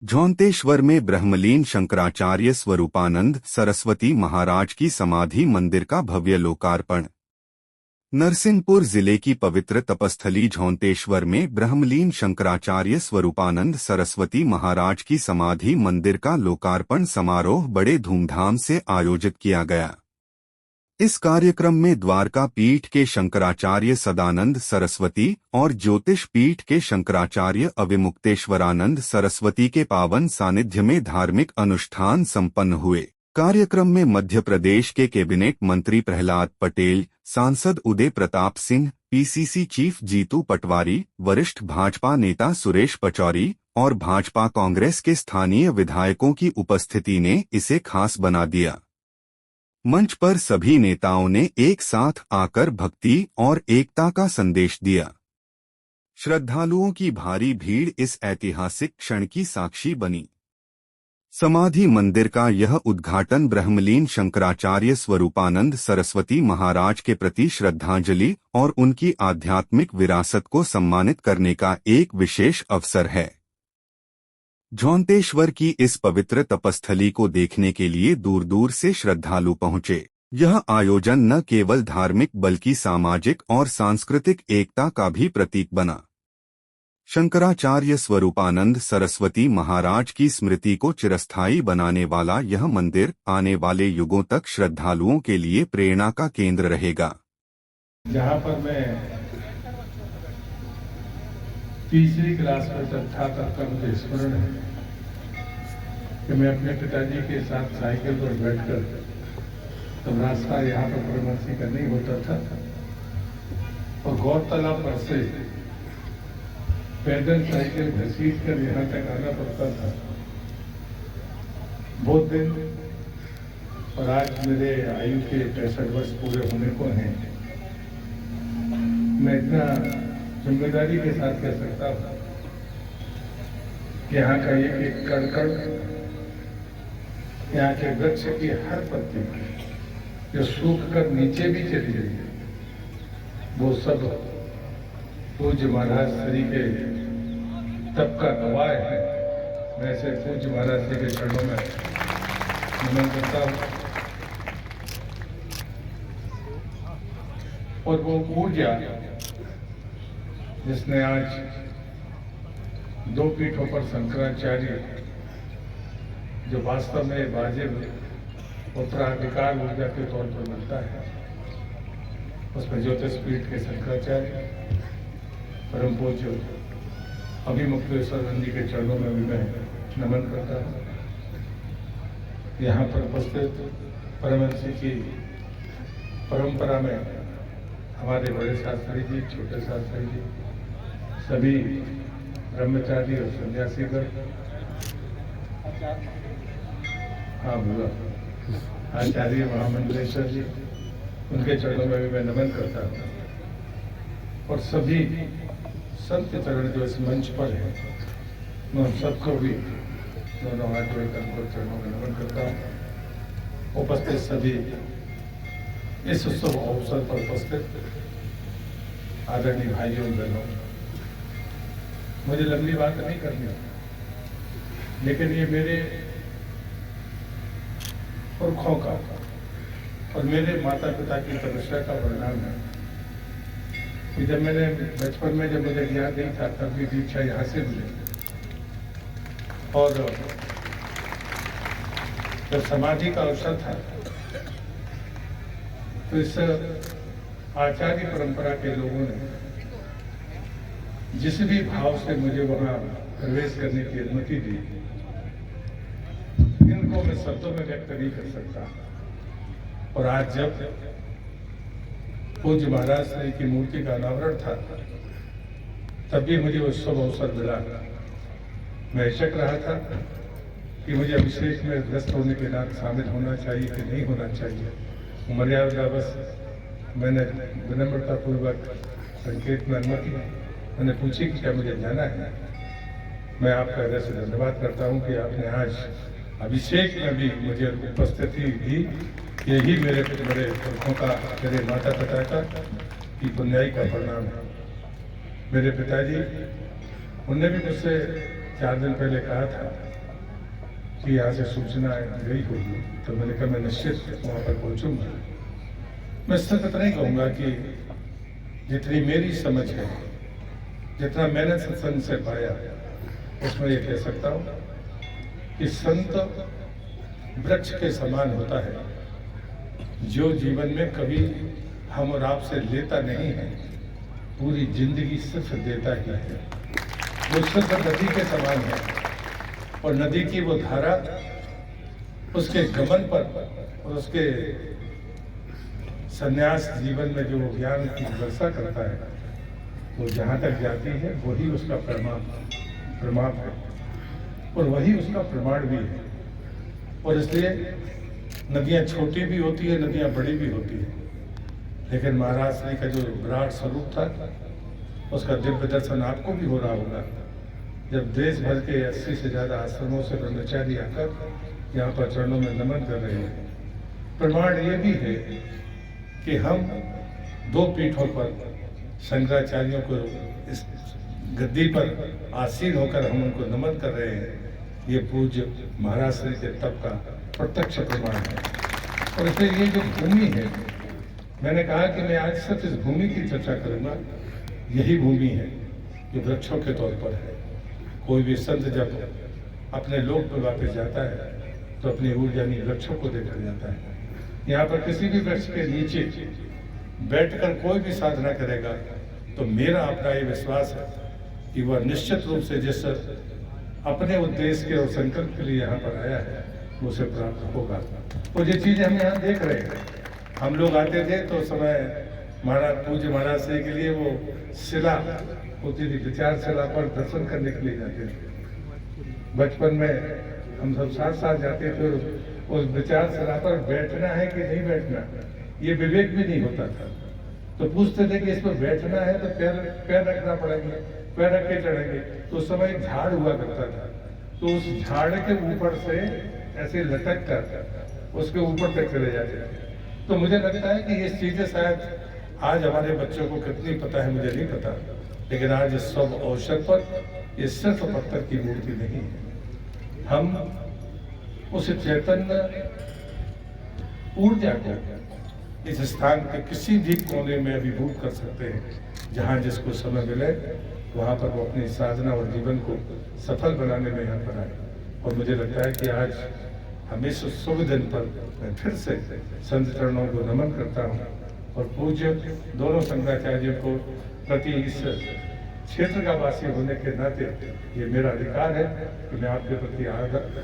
झौंतेश्वर में ब्रह्मलीन शंकराचार्य स्वरूपानंद सरस्वती महाराज की समाधि मंदिर का भव्य लोकार्पण। नरसिंहपुर जिले की पवित्र तपस्थली झौंतेश्वर में ब्रह्मलीन शंकराचार्य स्वरूपानंद सरस्वती महाराज की समाधि मंदिर का लोकार्पण समारोह बड़े धूमधाम से आयोजित किया गया। इस कार्यक्रम में द्वारका पीठ के शंकराचार्य सदानंद सरस्वती और ज्योतिष पीठ के शंकराचार्य अविमुक्तेश्वरानंद सरस्वती के पावन सानिध्य में धार्मिक अनुष्ठान संपन्न हुए। कार्यक्रम में मध्य प्रदेश के कैबिनेट मंत्री प्रहलाद पटेल, सांसद उदय प्रताप सिंह, पीसीसी चीफ जीतू पटवारी, वरिष्ठ भाजपा नेता सुरेश पचौरी और भाजपा कांग्रेस के स्थानीय विधायकों की उपस्थिति ने इसे खास बना दिया। मंच पर सभी नेताओं ने एक साथ आकर भक्ति और एकता का संदेश दिया। श्रद्धालुओं की भारी भीड़ इस ऐतिहासिक क्षण की साक्षी बनी। समाधि मंदिर का यह उद्घाटन ब्रह्मलीन शंकराचार्य स्वरूपानंद सरस्वती महाराज के प्रति श्रद्धांजलि और उनकी आध्यात्मिक विरासत को सम्मानित करने का एक विशेष अवसर है। झौंतेश्वर की इस पवित्र तपस्थली को देखने के लिए दूर दूर से श्रद्धालु पहुंचे। यह आयोजन न केवल धार्मिक बल्कि सामाजिक और सांस्कृतिक एकता का भी प्रतीक बना। शंकराचार्य स्वरूपानंद सरस्वती महाराज की स्मृति को चिरस्थायी बनाने वाला यह मंदिर आने वाले युगों तक श्रद्धालुओं के लिए प्रेरणा का केंद्र रहेगा। जहाँ पर मैं तीसरी क्लास में जब था तब का मुझे स्मरण है कि मैं अपने पिताजी के साथ साइकिल पर बैठकर, तब रास्ता यहाँ पर परमहंसी का नहीं होता था और गौरतलब पर से पैदल साइकिल घसीट कर यहाँ तक आना पड़ता था। बहुत दिन और आज मेरे आयु के 65 वर्ष पूरे होने को हैं। मैं इतना जिम्मेदारी के साथ कह सकता हूँ कि यहाँ का एक कण, यहाँ के वृक्ष की हर पत्ती जो सूख कर नीचे भी चली गई है, वो सब पूज्य महाराज श्री के तप का गवाह है। मैं ऐसे पूज्य महाराज श्री के चरणों में नमन करता हूँ और वो ऊर्जा जिसने आज दो पीठों पर शंकराचार्य जो वास्तव में वाजिब उत्तराधिकार ऊर्जा के तौर पर मिलता है, उसमें ज्योतिष पीठ के शंकराचार्य परम पूज्य अविमुक्तेश्वरानंद जी के चरणों में भी मैं नमन करता हूँ। यहाँ पर उपस्थित परमहंसी की परंपरा में हमारे बड़े शास्त्री जी, छोटे शास्त्री जी, सभी ब्रह्मचारी और सन्यासीगण, हाँ बोला, आचार्य महामंडलेश्वर जी, उनके चरणों में भी मैं नमन करता हूँ और सभी संत चरण जो इस मंच पर है, मैं उन सबको भी दोनों हाथ जोड़कर उनको चरणों में नमन करता हूँ। उपस्थित सभी इस उत्सव अवसर पर उपस्थित आदरणीय भाइयों बहनों, मुझे लंबी बात नहीं करनी, लेकिन ये मेरे पुरखों का और मेरे माता पिता की तपस्या का परिणाम है कि जब मैंने बचपन में, जब मुझे ज्ञान नहीं था, तब भी दीक्षा यहाँ से मिली और जब समाधि का अवसर था तो इस आचार्य परंपरा के लोगों ने जिस भी भाव से मुझे वहां प्रवेश करने की अनुमति दी, इनको मैं शब्दों में व्यक्त नहीं कर सकता। और आज जब पूज्य महाराज श्री की मूर्ति का अनावरण था, तब भी मुझे उस शुभ अवसर मिला। मैं हिचक रहा था कि मुझे अभिषेक में व्यस्त होने के नाते शामिल होना चाहिए कि नहीं होना चाहिए। मर्यादा बस मैंने विनम्रतापूर्वक संकेत में अनुमति मैंने पूछी कि क्या मुझे जाना है। मैं आपका हृदय से धन्यवाद करता हूं कि आपने आज अभिषेक में भी मुझे उपस्थिति दी। यही मेरे बड़े पुरखों का, मेरे माता पिता का की पुण्याई का परिणाम है। मेरे पिताजी, उनने भी मुझसे 4 दिन पहले कहा था कि यहाँ से सूचना गई होगी, तो मैंने कहा मैं निश्चित वहाँ पर पहुँचूंगा। मैं सिर्फ इतना ही कहूँगा कि जितनी मेरी समझ है, जितना मैंने सत्संग से पाया, उसमें ये कह सकता हूँ कि संत वृक्ष के समान होता है, जो जीवन में कभी हम और आपसे लेता नहीं है, पूरी जिंदगी सिर्फ देता ही है। वो सिर्फ नदी के समान है, और नदी की वो धारा उसके गमन पर और उसके संन्यास जीवन में जो ज्ञान की वर्षा करता है, वो जहाँ तक जाती है वही उसका प्रमाण है, और वही उसका प्रमाण भी है। और इसलिए नदियाँ छोटी भी होती है, नदियाँ बड़ी भी होती है, लेकिन महाराज श्री का जो विराट स्वरूप था, उसका दिव्य दर्शन आपको भी हो रहा होगा, जब देश भर के 80 से ज़्यादा आश्रमों से ब्रह्मचारी आकर यहाँ पर चरणों में नमन कर रहे हैं। प्रमाण ये भी है कि हम 2 पीठों पर शंकराचार्यों को इस गद्दी पर आसीन होकर हम उनको नमन कर रहे हैं। ये पूज्य महाराज श्री के तप का प्रत्यक्ष प्रमाण है। और इसलिए ये जो भूमि है, मैंने कहा कि मैं आज सिर्फ इस भूमि की चर्चा करूंगा। यही भूमि है जो वृक्षों के तौर पर है। कोई भी संत जब अपने लोक में वापस जाता है तो अपनी ऊर्जा यानी वृक्षों को देकर जाता है। यहाँ पर किसी भी वृक्ष के नीचे बैठकर कोई भी साधना करेगा तो मेरा अपना ये विश्वास है कि वह निश्चित रूप से जिस अपने उद्देश्य के और संकल्प के लिए यहाँ पर आया है उसे प्राप्त होगा। और ये चीजें हम यहाँ देख रहे हैं। हम लोग आते थे तो समय महाराज पूज्य महाराज श्री के लिए वो शिला होती थी, विचार शिला पर दर्शन करने के लिए जाते थे। बचपन में हम सब साथ साथ जाते थे। उस विचार शिला पर बैठना है कि नहीं बैठना, ये विवेक भी नहीं होता था। तो पूछते थे कि इस पर बैठना है तो पैर रखना पड़ेंगे, पैर रख के चढ़ेंगे। तो उस समय एक झाड़ हुआ करता था, तो उस झाड़ के ऊपर से ऐसे लटक कर उसके ऊपर तक चले जाते थे। तो मुझे लगता है कि ये चीजें शायद आज हमारे बच्चों को कितनी पता है मुझे नहीं पता, लेकिन आज इस सब अवसर पर ये सिर्फ पत्थर की मूर्ति नहीं है। हम उस चैतन्य ऊर्जा को इस स्थान के किसी भी कोने में अभिभूत कर सकते हैं। जहाँ जिसको समय मिले वहाँ पर वो अपनी साधना और जीवन को सफल बनाने में यहाँ पर आए। और मुझे लगता है कि आज हम इस शुभ दिन पर मैं फिर से संत चरणों को नमन करता हूँ और पूज्य दोनों शंकराचार्यों को प्रति इस क्षेत्र का वासी होने के नाते ये मेरा अधिकार है कि मैं आपके प्रति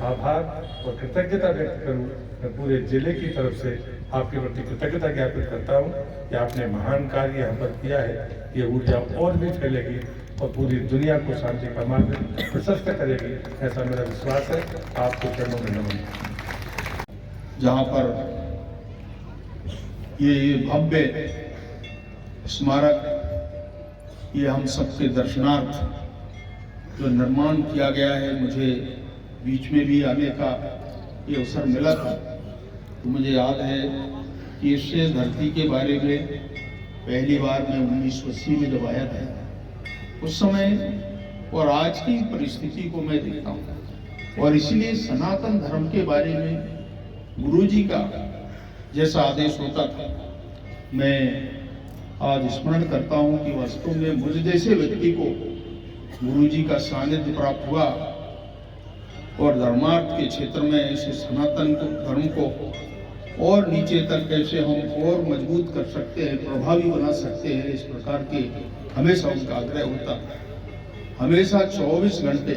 आभार और कृतज्ञता व्यक्त करूं। मैं पूरे जिले की तरफ से आपके प्रति कृतज्ञता ज्ञापित करता हूं कि आपने महान कार्य यहाँ पर किया है। ये ऊर्जा और भी फैलेगी और पूरी दुनिया को शांति का मार्ग प्रशस्त करेगी, ऐसा मेरा विश्वास है। आपको चरणों में नमन। जहाँ पर ये भव्य स्मारक, ये हम सबके दर्शनार्थ जो निर्माण किया गया है, मुझे बीच में भी आने का ये अवसर मिला था। तो मुझे याद है कि इससे धरती के बारे में पहली बार मैं 1980 में जब आया था, उस समय और आज की परिस्थिति को मैं देखता हूँ। और इसलिए सनातन धर्म के बारे में गुरुजी का जैसा आदेश होता था, मैं आज स्मरण करता हूं कि वास्तव में मुझ जैसे व्यक्ति को गुरुजी का सानिध्य प्राप्त हुआ और धर्मार्थ के क्षेत्र में ऐसे सनातन को धर्म को और नीचे तक कैसे हम और मजबूत कर सकते हैं, प्रभावी बना सकते हैं, इस प्रकार के हमेशा उनका आग्रह होता। हमेशा 24 घंटे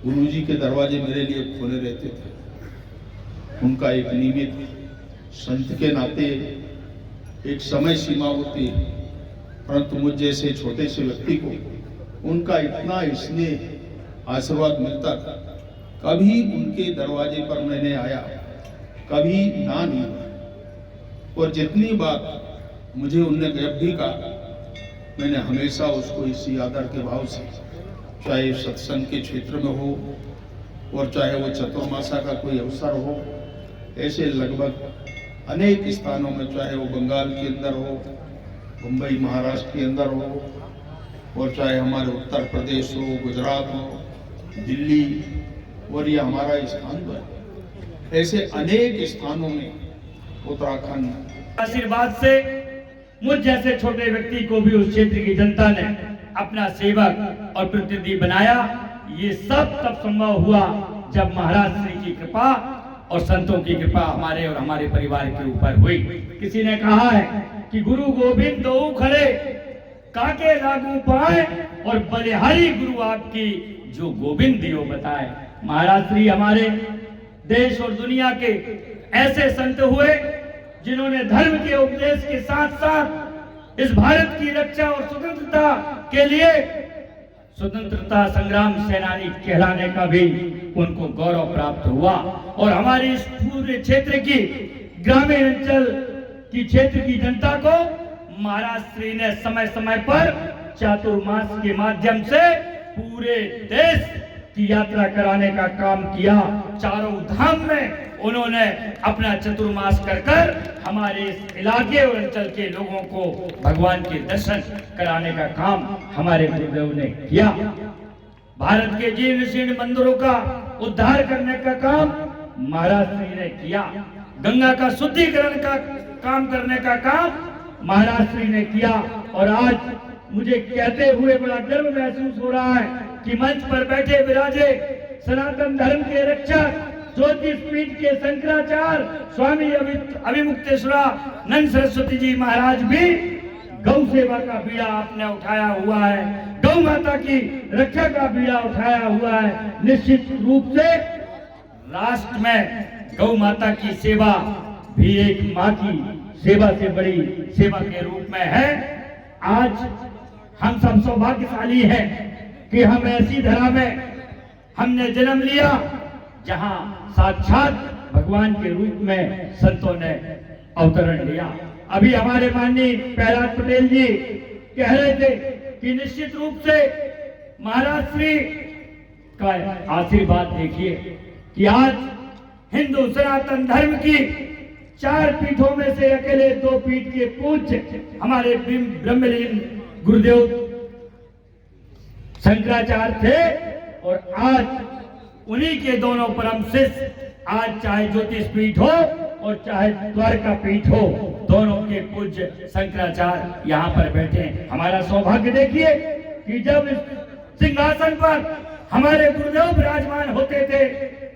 गुरुजी के दरवाजे मेरे लिए खोले रहते थे। उनका एक नियमित संत के नाते एक समय सीमा होती है, परंतु मुझ जैसे छोटे से व्यक्ति को उनका इतना स्नेह आशीर्वाद मिलता था। कभी उनके दरवाजे पर मैंने आया, कभी ना नहीं। और जितनी बात मुझे उनने जब भी कहा, मैंने हमेशा उसको इसी आदर के भाव से, चाहे सत्संग के क्षेत्र में हो और चाहे वो चतुर्मासा का कोई अवसर हो, ऐसे लगभग अनेक स्थानों में, चाहे वो बंगाल के अंदर हो, मुंबई महाराष्ट्र के अंदर हो, और चाहे हमारे उत्तर प्रदेश हो, गुजरात हो, दिल्ली और ये हमारा स्थान तो है। ऐसे अनेक स्थानों में उत्तराखंड आशीर्वाद से मुझ जैसे छोटे व्यक्ति को भी उस क्षेत्र की जनता ने अपना सेवक और प्रतिनिधि बनाया। ये सब तब संभव हुआ जब महाराज श्री की कृपा और संतों की कृपा हमारे और हमारे परिवार के ऊपर हुई। किसी ने कहा है कि गुरु गोविंद दो खड़े काके लागू पाए और बलिहारी गुरु आपकी जो गोविंद दियो बताए। महाराज श्री हमारे देश और दुनिया के ऐसे संत हुए जिन्होंने धर्म के उपदेश के साथ साथ इस भारत की रक्षा और स्वतंत्रता के लिए स्वतंत्रता संग्राम सेनानी कहलाने का भी उनको गौरव प्राप्त हुआ। और हमारे इस पूरे क्षेत्र की ग्रामीण अंचल की क्षेत्र की जनता को महाराज श्री ने समय समय पर चातुर्मास के माध्यम से पूरे देश की यात्रा कराने का काम किया। चारों धाम में उन्होंने अपना चतुर्मास कर हमारे इस इलाके और अंचल के लोगों को भगवान के दर्शन कराने का काम हमारे गुरुदेव ने किया। भारत के जीर्ण शीर्ण मंदिरों का उद्धार करने का काम महाराज श्री ने किया। गंगा का शुद्धिकरण का काम करने का काम महाराज श्री ने किया। और आज मुझे कहते हुए बड़ा गर्व महसूस हो रहा है कि मंच पर बैठे विराजे सनातन धर्म के रक्षक ज्योतिष पीठ के शंकराचार्य स्वामी अभिमुक्तेश्वरानंद सरस्वती जी महाराज भी गौ सेवा का बीड़ा आपने उठाया हुआ है, गौ माता की रक्षा का बीड़ा उठाया हुआ है। निश्चित रूप से राष्ट्र में गौ माता की सेवा भी एक माँ की सेवा से बड़ी सेवा के रूप में है। आज हम सब सौभाग्यशाली हैं कि हम ऐसी धरा में हमने जन्म लिया जहां साक्षात भगवान के रूप में संतों ने अवतरण लिया। अभी हमारे माननीय प्रहलाद पटेल जी कह रहे थे कि निश्चित रूप से महाराज श्री का आशीर्वाद देखिए कि आज हिंदू सनातन धर्म की 4 पीठों में से अकेले 2 पीठ के पूज्य हमारे ब्रह्मलीन गुरुदेव शंकराचार्य थे। और आज उन्हीं के दोनों परम शिष्य आज चाहे ज्योतिष पीठ हो और चाहे द्वारका पीठ हो, दोनों के पूज्य शंकराचार्य यहाँ पर बैठे हैं। हमारा सौभाग्य देखिए कि जब इस सिंहासन पर हमारे गुरुदेव विराजमान होते थे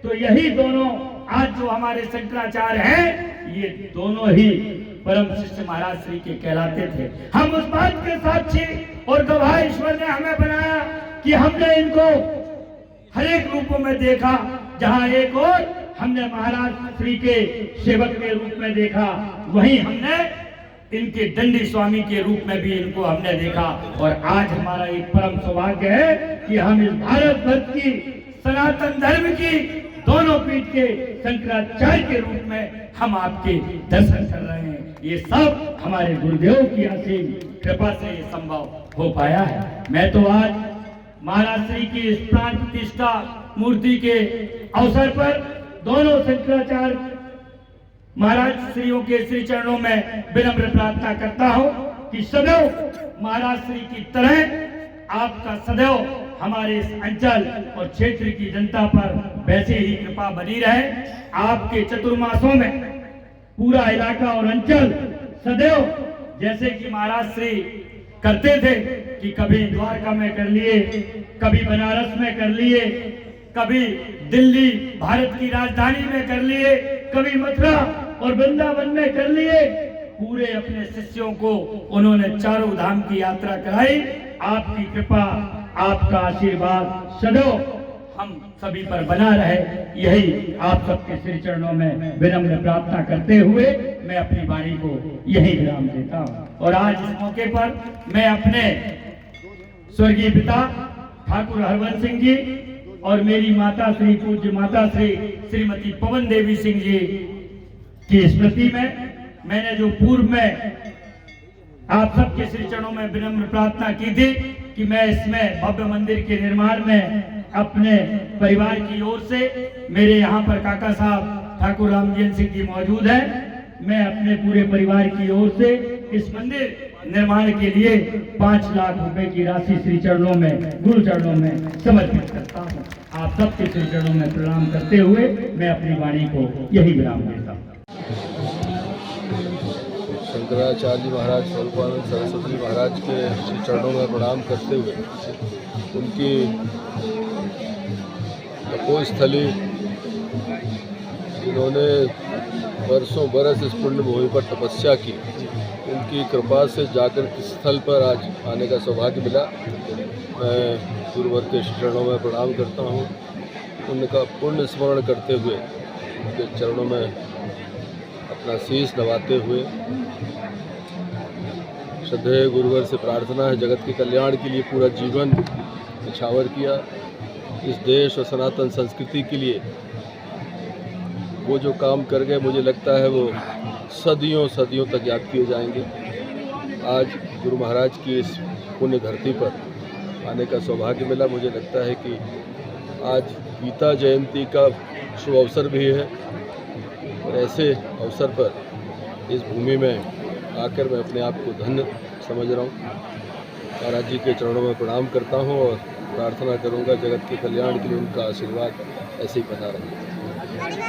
तो यही दोनों आज जो हमारे शंकराचार्य हैं ये दोनों ही परम शिष्य महाराज श्री के कहलाते थे। हम उस बात के साक्षी और गवाह ईश्वर ने हमें बनाया कि हमने इनको हर एक रूपों में देखा। जहां एक और हमने महाराज श्री के सेवक के रूप में देखा, वहीं हमने इनके दंडी स्वामी के रूप में भी इनको हमने देखा। और आज हमारा एक परम सौभाग्य है कि हम इस भारत वर्ष की सनातन धर्म की दोनों पीठ के शंकराचार्य के रूप में हम आपके दर्शन कर रहे हैं। ये सब हमारे गुरुदेव की असीम कृपा से ये संभव हो पाया है। मैं तो आज महाराज श्री की इस प्राण प्रतिष्ठा मूर्ति के अवसर पर दोनों शंकराचार्य महाराज श्रीयों के श्री चरणों में विनम्र प्रार्थना करता हूं कि सदैव महाराज श्री की तरह आपका सदैव हमारे इस अंचल और क्षेत्र की जनता पर वैसे ही कृपा बनी रहे। आपके चतुर्मासों में पूरा इलाका और अंचल सदैव जैसे कि महाराज श्री करते थे कि कभी द्वारका में कर लिए, कभी बनारस में कर लिए, कभी दिल्ली भारत की राजधानी में कर लिए, कभी मथुरा और वृंदावन में कर लिए। पूरे अपने शिष्यों को उन्होंने चारों धाम की यात्रा कराई। आपकी कृपा, आपका आशीर्वाद सदैव हम सभी पर बना रहे, यही आप सबके श्री चरणों में विनम्र प्रार्थना करते हुए मैं अपनी वाणी को यही विराम देता हूँ। और आज इस मौके पर मैं अपने स्वर्गीय पिता ठाकुर हरवंश सिंह जी और मेरी माता श्री पूज्य माता श्री श्रीमती पवन देवी सिंह जी की स्मृति में मैंने जो पूर्व में आप सबके श्री चरणों में विनम्र प्रार्थना की थी कि मैं इसमें भव्य मंदिर के निर्माण में अपने परिवार की ओर से, मेरे यहाँ पर काका साहब ठाकुर रामजन सिंह जी मौजूद हैं, मैं अपने पूरे परिवार की ओर से इस मंदिर निर्माण के लिए 5 लाख रुपए की राशि श्री चरणों में, गुरु चरणों में समर्पित करता हूँ। आप सबके श्री चरणों में प्रणाम करते हुए मैं अपनी वाणी को यही विराम देता हूँ। शंकराचार्य जी महाराज स्वरूपानंद सरस्वती महाराज के श्री चरणों में प्रणाम करते हुए उनकी तपोस्थली, जिन्होंने बरसों बरस इस पुण्य भूमि पर तपस्या की, उनकी कृपा से जाकर किस स्थल पर आज आने का सौभाग्य मिला। मैं गुरुवर के चरणों में प्रणाम करता हूँ। उनका पुण्य स्मरण करते हुए उनके चरणों में अपना शीश नवाते हुए श्रद्धेय गुरुवर से प्रार्थना है, जगत के कल्याण के लिए पूरा जीवन निछावर किया। इस देश और सनातन संस्कृति के लिए वो जो काम कर गए, मुझे लगता है वो सदियों सदियों तक याद किए जाएंगे। आज गुरु महाराज की इस पुण्य धरती पर आने का सौभाग्य मिला। मुझे लगता है कि आज गीता जयंती का शुभ अवसर भी है और ऐसे अवसर पर इस भूमि में आकर मैं अपने आप को धन्य समझ रहा हूँ। महाराज जी के चरणों में प्रणाम करता हूँ और प्रार्थना करूँगा जगत के कल्याण के लिए उनका आशीर्वाद ऐसे ही बना रहे।